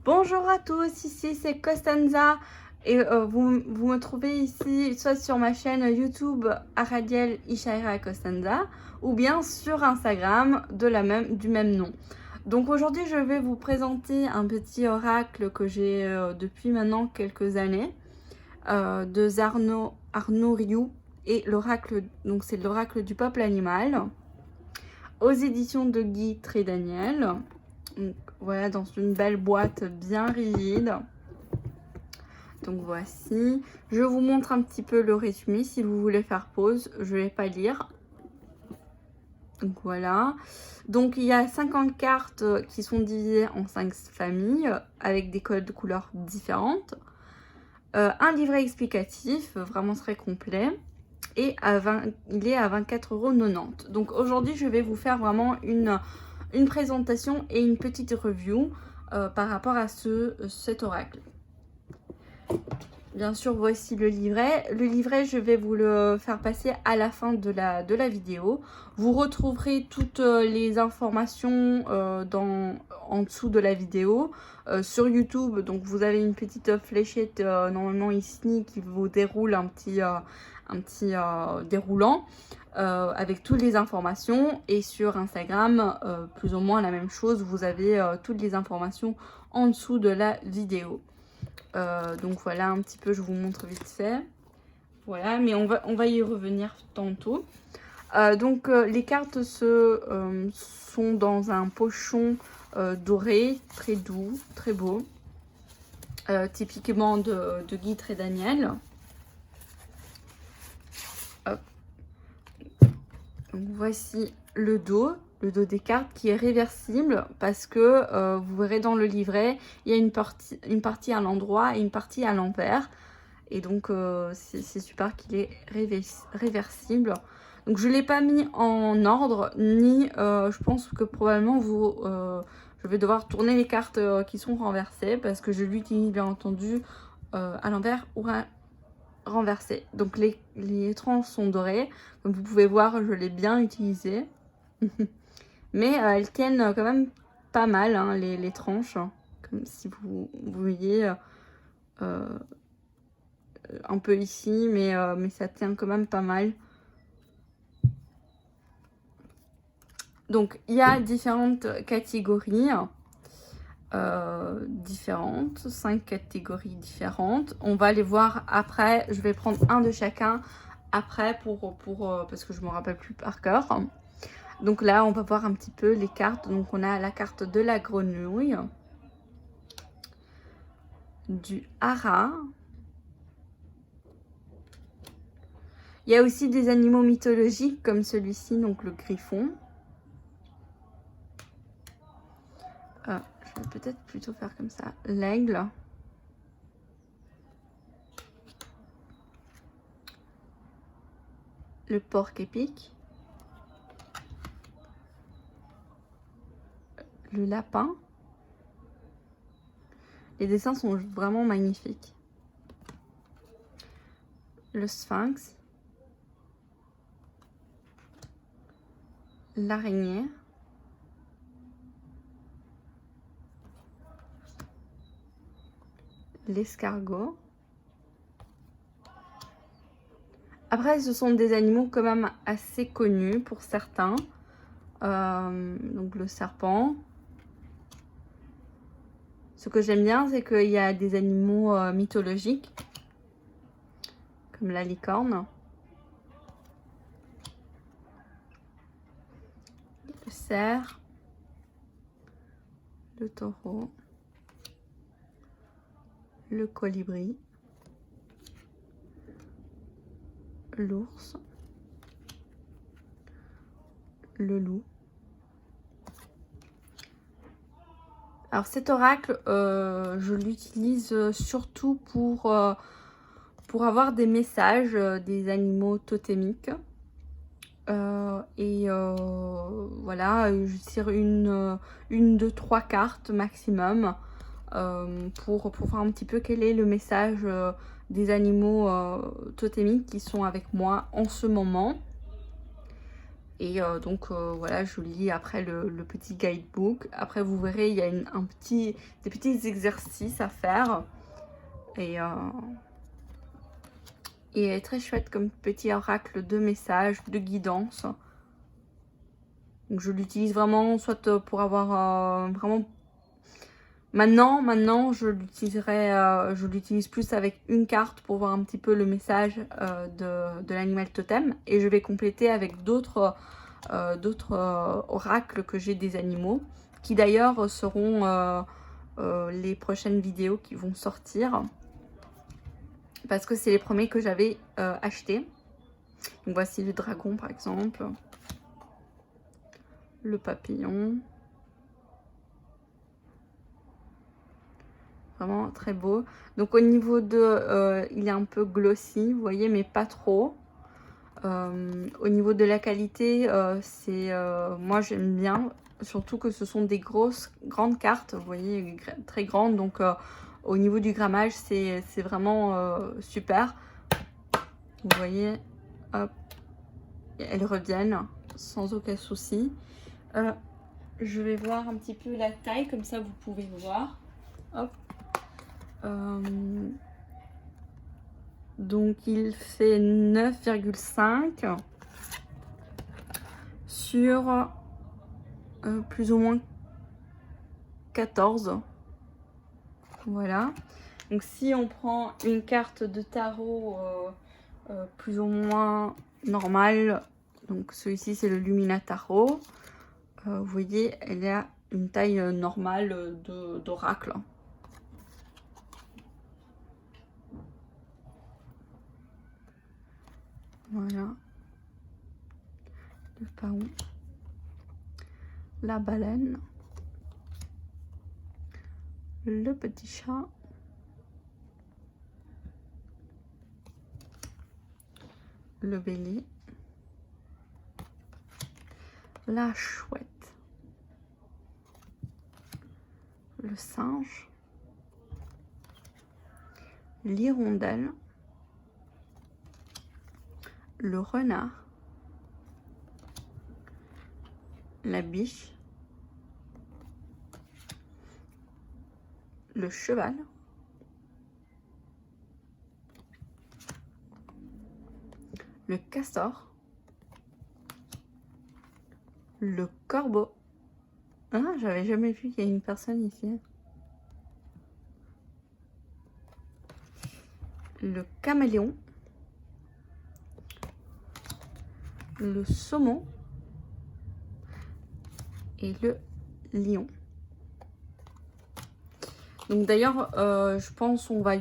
Bonjour à tous, ici c'est Costanza et vous me trouvez ici soit sur ma chaîne YouTube Aradiel Ishaira Costanza ou bien sur Instagram du même nom. Donc aujourd'hui je vais vous présenter un petit oracle que j'ai depuis maintenant quelques années de Arnaud Rioux et l'oracle, donc c'est l'oracle du peuple animal aux éditions de Guy Trédaniel. Donc, voilà, dans une belle boîte bien rigide. Donc voici. Je vous montre un petit peu le résumé si vous voulez faire pause. Je ne vais pas lire. Donc voilà. Donc il y a 50 cartes qui sont divisées en 5 familles avec des codes de couleurs différentes. Un livret explicatif vraiment très complet. Et il est à 24,90 €. Donc aujourd'hui je vais vous faire vraiment une présentation et une petite review par rapport à cet oracle. Bien sûr, voici le livret. Le livret, je vais vous le faire passer à la fin de la vidéo. Vous retrouverez toutes les informations en dessous de la vidéo. Sur YouTube, donc vous avez une petite fléchette normalement ici qui vous déroule un petit déroulant avec toutes les informations. Et sur Instagram, plus ou moins la même chose. Vous avez toutes les informations en dessous de la vidéo. Donc voilà un petit peu, je vous montre vite fait. Voilà, mais on va y revenir tantôt. Donc les cartes sont dans un pochon doré, très doux, très beau. Typiquement de Guy Trédaniel. Hop. Donc voici le dos des cartes qui est réversible parce que vous verrez dans le livret, il y a une partie à l'endroit et une partie à l'envers. Et donc c'est super qu'il est réversible. Donc je ne l'ai pas mis en ordre, ni je pense que probablement je vais devoir tourner les cartes qui sont renversées parce que je l'utilise bien entendu à l'envers ou à renversé. Donc les tranches sont dorées. Comme vous pouvez voir, je l'ai bien utilisé. Mais elles tiennent quand même pas mal, hein, les tranches. Comme si vous voyez un peu ici, mais ça tient quand même pas mal. Donc il y a différentes catégories. 5 catégories différentes. On va les voir après. Je vais prendre un de chacun après parce que je me rappelle plus par cœur. Donc là, on va voir un petit peu les cartes. Donc on a la carte de la grenouille, du hara. Il y a aussi des animaux mythologiques comme celui-ci, donc le griffon. Je vais peut-être plutôt faire comme ça. L'aigle. Le porc épic. Le lapin. Les dessins sont vraiment magnifiques. Le sphinx. L'araignée. L'escargot. Après, ce sont des animaux quand même assez connus pour certains. Donc le serpent. Ce que j'aime bien, c'est qu'il y a des animaux mythologiques, comme la licorne. Le cerf. Le taureau. Le colibri. L'ours. Le loup. Alors cet oracle, je l'utilise surtout pour avoir des messages des animaux totémiques. Voilà, je tire une, 2, 3 cartes maximum pour voir un petit peu quel est le message des animaux totémiques qui sont avec moi en ce moment. Et donc voilà, je lis après le petit guidebook. Après vous verrez, il y a des petits exercices à faire. Et elle est très chouette comme petit oracle de messages, de guidance. Donc je l'utilise vraiment soit pour avoir vraiment... Maintenant je l'utilise plus avec une carte pour voir un petit peu le message de l'animal totem. Et je vais compléter avec d'autres oracles que j'ai des animaux, qui d'ailleurs seront les prochaines vidéos qui vont sortir. Parce que c'est les premiers que j'avais achetés. Donc voici le dragon par exemple. Le papillon. Vraiment très beau. Donc au niveau de... il est un peu glossy, vous voyez, mais pas trop. Au niveau de la qualité, moi j'aime bien. Surtout que ce sont des grandes cartes, vous voyez, très grandes. Donc au niveau du grammage, c'est vraiment super. Vous voyez, hop, elles reviennent sans aucun souci. Je vais voir un petit peu la taille, comme ça vous pouvez voir. Hop. Donc il fait 9,5 sur plus ou moins 14. Voilà. Donc si on prend une carte de tarot plus ou moins normale, donc celui-ci c'est le Lumina Tarot, vous voyez, elle a une taille normale d'oracle. Voilà. Le paon. La baleine. Le petit chat. Le bélier. La chouette. Le singe. L'hirondelle. Le renard, la biche, le cheval, le castor, le corbeau. Ah, j'avais jamais vu qu'il y a une personne ici. Le caméléon, le saumon et le lion. Donc d'ailleurs, je pense on va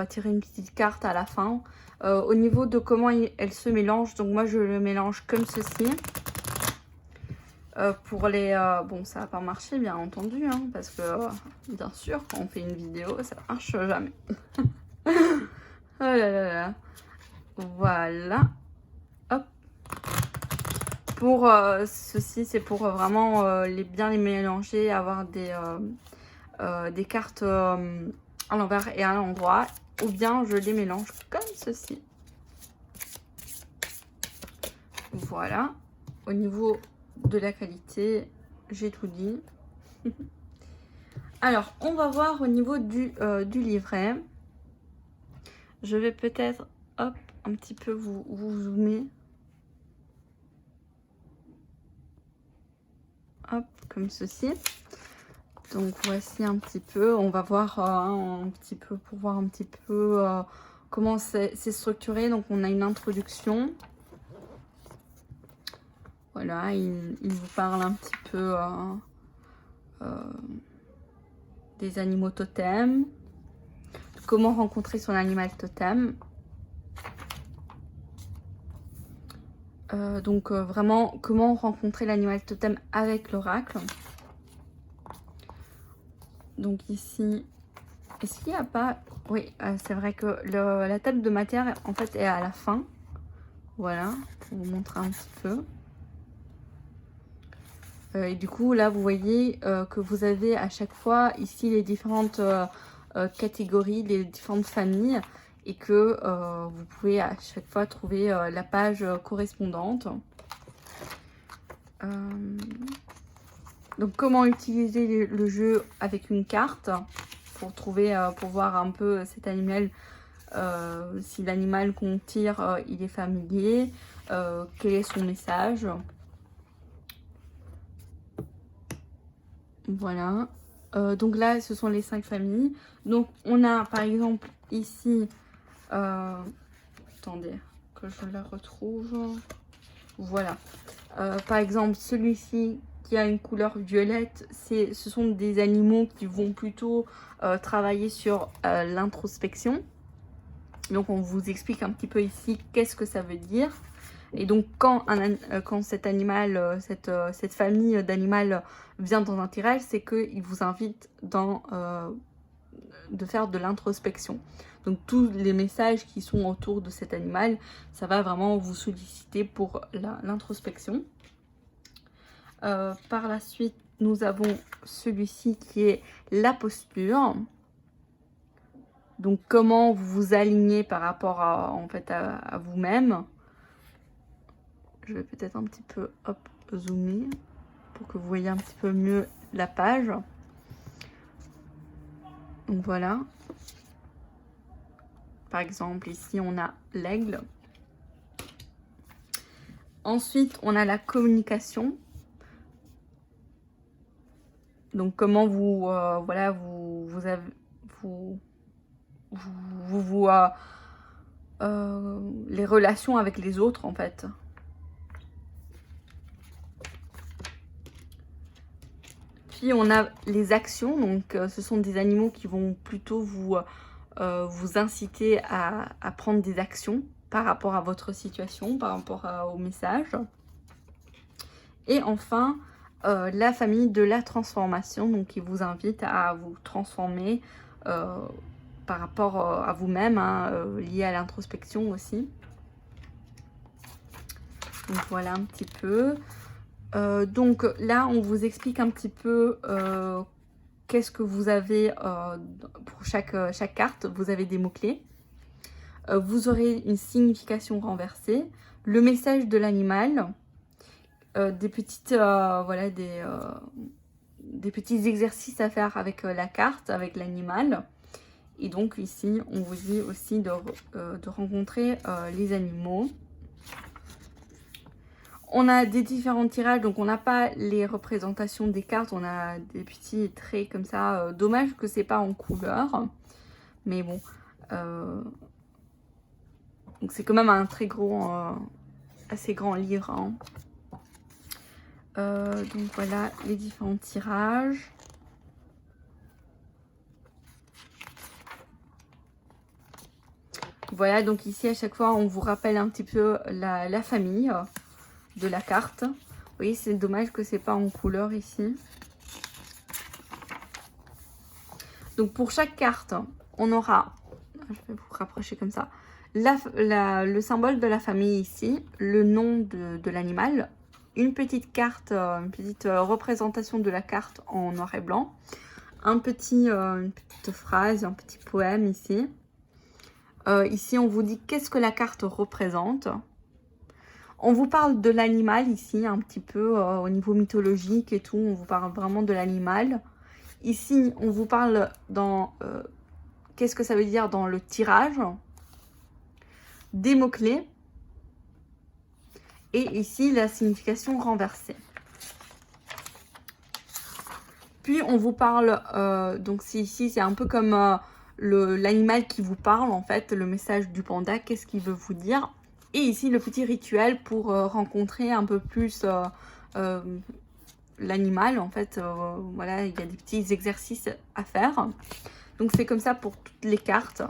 tirer une petite carte à la fin. Au niveau de comment elle se mélange, donc moi je le mélange comme ceci. Pour les... bon, ça va pas marcher bien entendu, hein, parce que bien sûr, quand on fait une vidéo, ça marche jamais. Oh là là là. Voilà. Hop. Pour ceci, c'est pour vraiment bien les mélanger, avoir des cartes à l'envers et à l'endroit. Ou bien je les mélange comme ceci. Voilà. Au niveau de la qualité, j'ai tout dit. Alors, on va voir au niveau du livret. Je vais peut-être, hop, un petit peu vous zoomer. Hop, comme ceci. Donc, voici un petit peu. On va voir un petit peu, pour voir un petit peu comment c'est structuré. Donc, on a une introduction. Voilà, il vous parle un petit peu des animaux totems. Comment rencontrer son animal totem. Donc vraiment, comment rencontrer l'animal totem avec l'oracle. Donc ici, est-ce qu'il n'y a pas... Oui, c'est vrai que la table de matière, en fait, est à la fin. Voilà, pour vous montrer un petit peu. Et du coup, là, vous voyez que vous avez à chaque fois ici les différentes catégories, les différentes familles. Et que vous pouvez à chaque fois trouver la page correspondante. Donc comment utiliser le jeu avec une carte pour trouver, pour voir un peu cet animal, si l'animal qu'on tire, il est familier, quel est son message. Voilà. Donc là, ce sont les 5 familles. Donc on a par exemple ici, attendez que je la retrouve. Voilà. Par exemple, celui-ci qui a une couleur violette, ce sont des animaux qui vont plutôt travailler sur l'introspection. Donc on vous explique un petit peu ici qu'est-ce que ça veut dire. Et donc quand cet animal, cette famille d'animal vient dans un tirage, c'est qu'il vous invite de faire de l'introspection. Donc tous les messages qui sont autour de cet animal, ça va vraiment vous solliciter pour l'introspection. Par la suite, nous avons celui-ci qui est la posture. Donc comment vous vous alignez par rapport à vous-même. Je vais peut-être un petit peu zoomer pour que vous voyez un petit peu mieux la page. Donc voilà. Par exemple, ici, on a l'aigle. Ensuite, on a la communication. Donc, comment les relations avec les autres, en fait. Puis, on a les actions. Donc, ce sont des animaux qui vont plutôt vous inciter à prendre des actions par rapport à votre situation, par rapport au message. Et enfin, la famille de la transformation, donc qui vous invite à vous transformer par rapport à vous-même, lié à l'introspection aussi. Donc voilà un petit peu. Donc là, on vous explique un petit peu qu'est-ce que vous avez pour chaque carte. Vous avez des mots-clés. Vous aurez une signification renversée, le message de l'animal, des petites des petits exercices à faire avec la carte, avec l'animal. Et donc ici, on vous dit aussi de rencontrer les animaux. On a des différents tirages, donc on n'a pas les représentations des cartes, on a des petits traits comme ça. Dommage que c'est pas en couleur, mais bon. Donc c'est quand même un très gros, assez grand livre. Hein. Donc voilà les différents tirages. Voilà, donc ici à chaque fois on vous rappelle un petit peu la famille de la carte. Oui, c'est dommage que c'est pas en couleur ici. Donc pour chaque carte, on aura, je vais vous rapprocher comme ça, le symbole de la famille ici, le nom de l'animal, une petite carte, une petite représentation de la carte en noir et blanc, une petite phrase, un petit poème ici. Ici, on vous dit qu'est-ce que la carte représente. On vous parle de l'animal ici, un petit peu au niveau mythologique et tout. On vous parle vraiment de l'animal. Ici, on vous parle dans qu'est-ce que ça veut dire dans le tirage. Des mots-clés. Et ici, la signification renversée. Puis, on vous parle, donc ici, c'est un peu comme l'animal qui vous parle, en fait, le message du panda, qu'est-ce qu'il veut vous dire. Et ici, le petit rituel pour rencontrer un peu plus l'animal. En fait, voilà, il y a des petits exercices à faire. Donc, c'est comme ça pour toutes les cartes.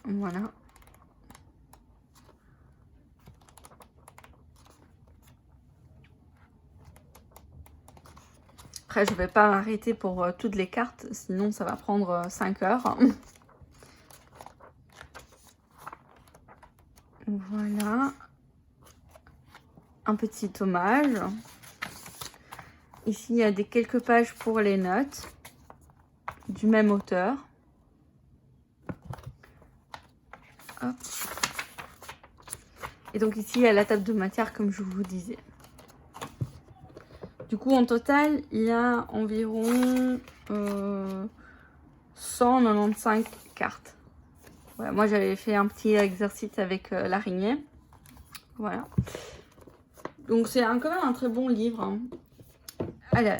Voilà. Après, je ne vais pas m'arrêter pour toutes les cartes, sinon ça va prendre 5 heures. Voilà. Un petit hommage. Ici, il y a quelques pages pour les notes du même auteur. Hop. Et donc ici, il y a la table de matière, comme je vous disais. Du coup, en total, il y a environ 195 cartes. Voilà, moi, j'avais fait un petit exercice avec l'araignée. Voilà. Donc, c'est quand même un très bon livre. Hein. Allez,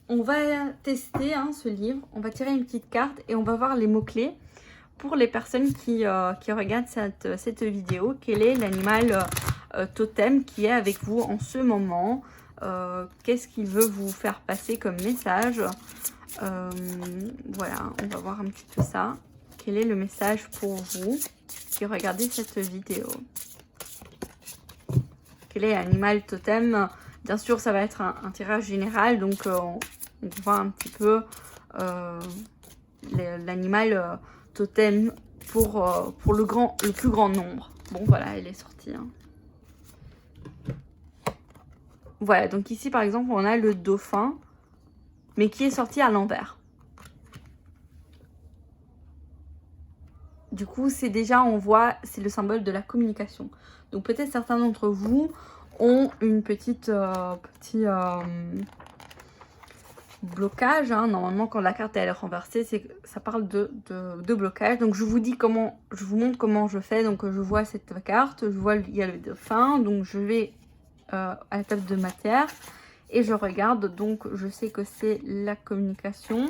on va tester ce livre. On va tirer une petite carte et on va voir les mots-clés pour les personnes qui regardent cette vidéo. Quel est l'animal totem qui est avec vous en ce moment? Qu'est-ce qu'il veut vous faire passer comme message? Voilà, on va voir un petit peu ça. Quel est le message pour vous qui regardez cette vidéo? Quel est l'animal totem? Bien sûr, ça va être un tirage général, donc on voit un petit peu l'animal totem pour le plus grand nombre. Bon, voilà, elle est sortie. Hein. Voilà, donc ici, par exemple, on a le dauphin, mais qui est sorti à l'envers. Du coup, c'est déjà, on voit, c'est le symbole de la communication. Donc peut-être certains d'entre vous ont une petit blocage. Hein. Normalement, quand la carte elle est renversée, ça parle de blocage. Donc je vous dis comment, je vous montre comment je fais. Donc je vois cette carte, je vois il y a le dauphin. Donc je vais à la table de matière et je regarde. Donc je sais que c'est la communication.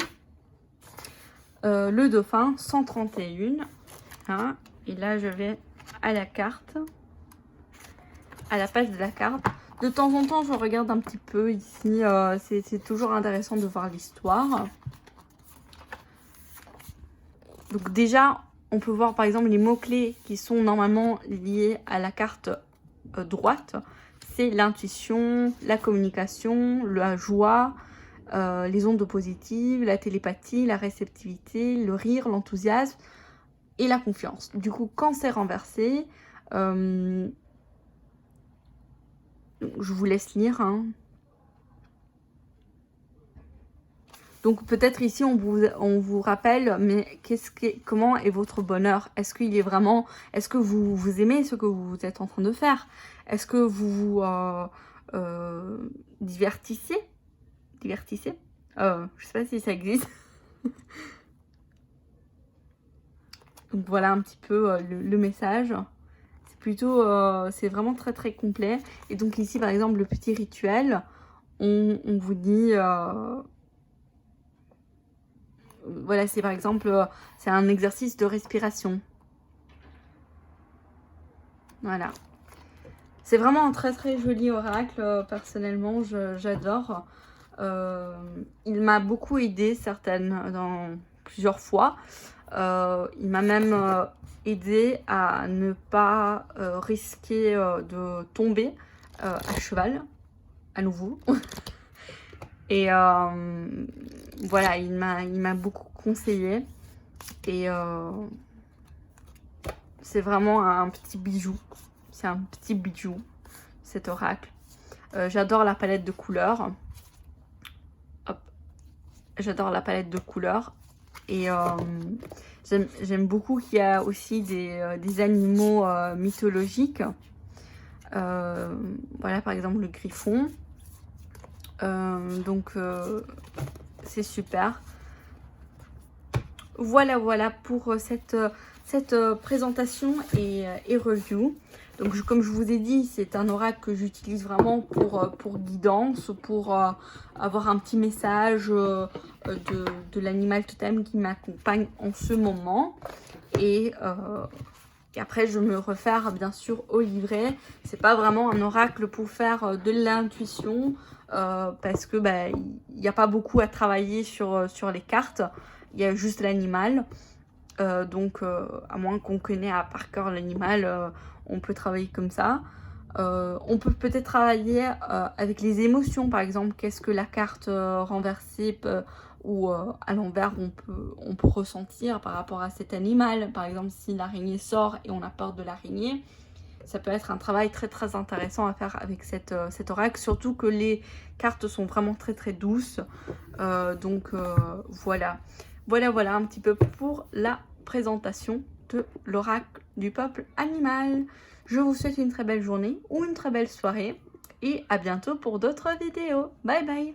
Le dauphin, 131. Hein, et là, je vais à la carte, à la page de la carte. De temps en temps, je regarde un petit peu ici. C'est toujours intéressant de voir l'histoire. Donc déjà, on peut voir par exemple les mots-clés qui sont normalement liés à la carte droite. C'est l'intuition, la communication, la joie, les ondes positives, la télépathie, la réceptivité, le rire, l'enthousiasme. Et la confiance. Du coup, quand c'est renversé, je vous laisse lire. Hein. Donc peut-être ici, on vous rappelle, mais comment est votre bonheur? Est-ce qu'il est vraiment... Est-ce que vous aimez ce que vous êtes en train de faire? Est-ce que vous vous divertissez? Je ne sais pas si ça existe. Donc voilà un petit peu le message. C'est plutôt, c'est vraiment très très complet. Et donc ici par exemple le petit rituel, on vous dit, voilà c'est par exemple, c'est un exercice de respiration. Voilà. C'est vraiment un très très joli oracle, personnellement j'adore. Il m'a beaucoup aidé dans plusieurs fois. Il m'a même aidé à ne pas risquer de tomber à cheval à nouveau. Et voilà, il m'a beaucoup conseillé. Et c'est vraiment un petit bijou. C'est un petit bijou, cet oracle. J'adore la palette de couleurs. J'adore la palette de couleurs. Et j'aime beaucoup qu'il y a aussi des animaux mythologiques. Voilà, par exemple, le griffon. Donc, c'est super. Voilà pour cette présentation et review. Donc, comme je vous ai dit, c'est un oracle que j'utilise vraiment pour guidance, pour avoir un petit message de l'animal totem qui m'accompagne en ce moment. Et après, je me réfère bien sûr au livret. C'est pas vraiment un oracle pour faire de l'intuition parce que il n'y a pas beaucoup à travailler sur les cartes. Il y a juste l'animal. Donc, à moins qu'on connaisse par cœur l'animal, on peut travailler comme ça. On peut peut-être travailler avec les émotions, par exemple. Qu'est-ce que la carte renversée ou à l'envers on peut ressentir par rapport à cet animal. Par exemple, si l'araignée sort et on a peur de l'araignée, ça peut être un travail très très intéressant à faire avec cet oracle. Surtout que les cartes sont vraiment très très douces. Donc voilà. Voilà un petit peu pour la présentation de l'oracle du peuple animal. Je vous souhaite une très belle journée ou une très belle soirée et à bientôt pour d'autres vidéos. Bye bye.